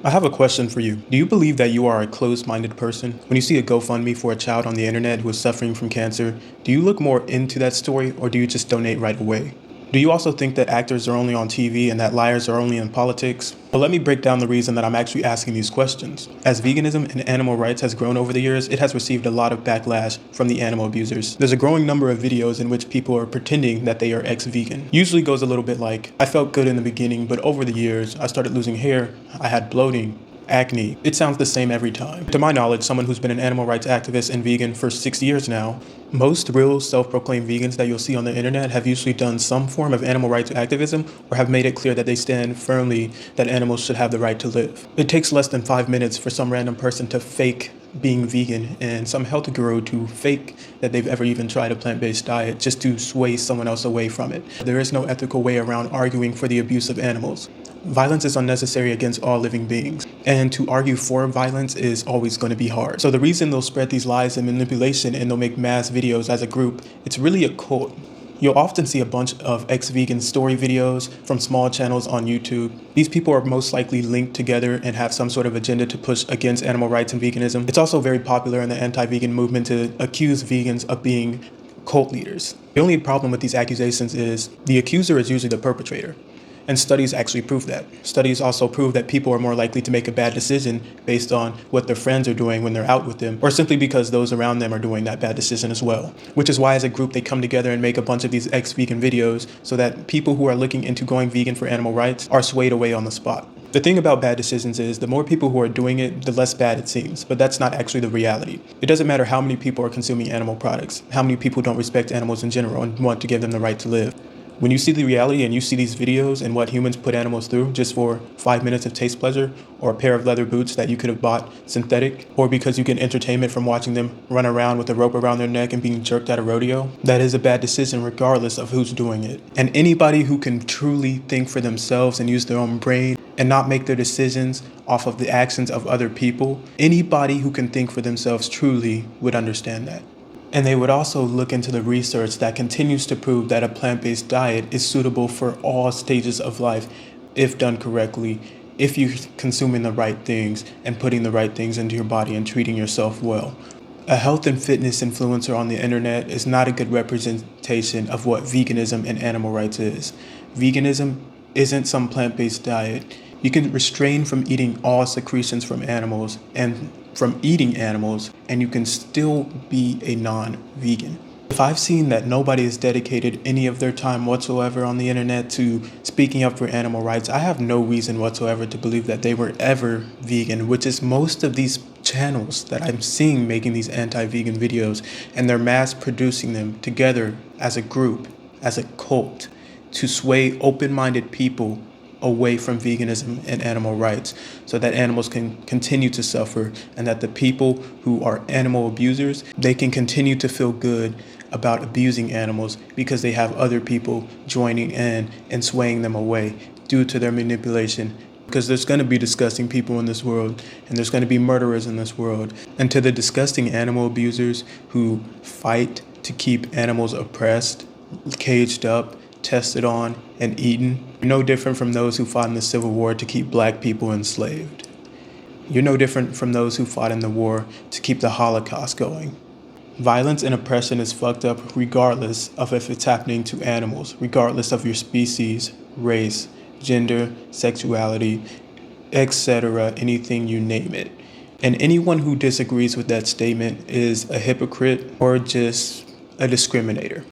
I have a question for you. Do you believe that you are a closed-minded person? When you see a GoFundMe for a child on the internet who is suffering from cancer, do you look more into that story or do you just donate right away? Do you also think that actors are only on TV and that liars are only in politics? Well, let me break down the reason that I'm actually asking these questions. As veganism and animal rights has grown over the years, it has received a lot of backlash from the animal abusers. There's a growing number of videos in which people are pretending that they are ex-vegan. Usually goes a little bit like, I felt good in the beginning, but over the years, I started losing hair, I had bloating, acne. It sounds the same every time. To my knowledge, someone who's been an animal rights activist and vegan for 6 years now, most real self-proclaimed vegans that you'll see on the internet have usually done some form of animal rights activism or have made it clear that they stand firmly that animals should have the right to live. It takes less than 5 minutes for some random person to fake being vegan and some health guru to fake that they've ever even tried a plant-based diet just to sway someone else away from it. There is no ethical way around arguing for the abuse of animals. Violence is unnecessary against all living beings, and to argue for violence is always going to be hard. So the reason they'll spread these lies and manipulation and they'll make mass videos as a group, it's really a cult. You'll often see a bunch of ex-vegan story videos from small channels on YouTube. These people are most likely linked together and have some sort of agenda to push against animal rights and veganism. It's also very popular in the anti-vegan movement to accuse vegans of being cult leaders. The only problem with these accusations is the accuser is usually the perpetrator. And studies actually prove that. Studies also prove that people are more likely to make a bad decision based on what their friends are doing when they're out with them, or simply because those around them are doing that bad decision as well. Which is why as a group they come together and make a bunch of these ex-vegan videos so that people who are looking into going vegan for animal rights are swayed away on the spot. The thing about bad decisions is the more people who are doing it, the less bad it seems, but that's not actually the reality. It doesn't matter how many people are consuming animal products, how many people don't respect animals in general and want to give them the right to live. When you see the reality and you see these videos and what humans put animals through just for 5 minutes of taste pleasure, or a pair of leather boots that you could have bought synthetic, or because you get entertainment from watching them run around with a rope around their neck and being jerked at a rodeo, that is a bad decision regardless of who's doing it. And anybody who can truly think for themselves and use their own brain and not make their decisions off of the actions of other people, anybody who can think for themselves truly would understand that. And they would also look into the research that continues to prove that a plant-based diet is suitable for all stages of life if done correctly, if you're consuming the right things and putting the right things into your body and treating yourself well. A health and fitness influencer on the internet is not a good representation of what veganism and animal rights is. Veganism isn't some plant-based diet. You can restrain from eating all secretions from animals and from eating animals, and you can still be a non-vegan. If I've seen that nobody has dedicated any of their time whatsoever on the internet to speaking up for animal rights, I have no reason whatsoever to believe that they were ever vegan, which is most of these channels that I'm seeing making these anti-vegan videos, and they're mass producing them together as a group, as a cult, to sway open-minded people away from veganism and animal rights so that animals can continue to suffer and that the people who are animal abusers, they can continue to feel good about abusing animals because they have other people joining in and swaying them away due to their manipulation. Because there's going to be disgusting people in this world and there's going to be murderers in this world. And to the disgusting animal abusers who fight to keep animals oppressed, caged up, tested on, and eaten, you're no different from those who fought in the Civil War to keep black people enslaved. You're no different from those who fought in the war to keep the Holocaust going. Violence and oppression is fucked up regardless of if it's happening to animals, regardless of your species, race, gender, sexuality, etc., anything you name it. And anyone who disagrees with that statement is a hypocrite or just a discriminator.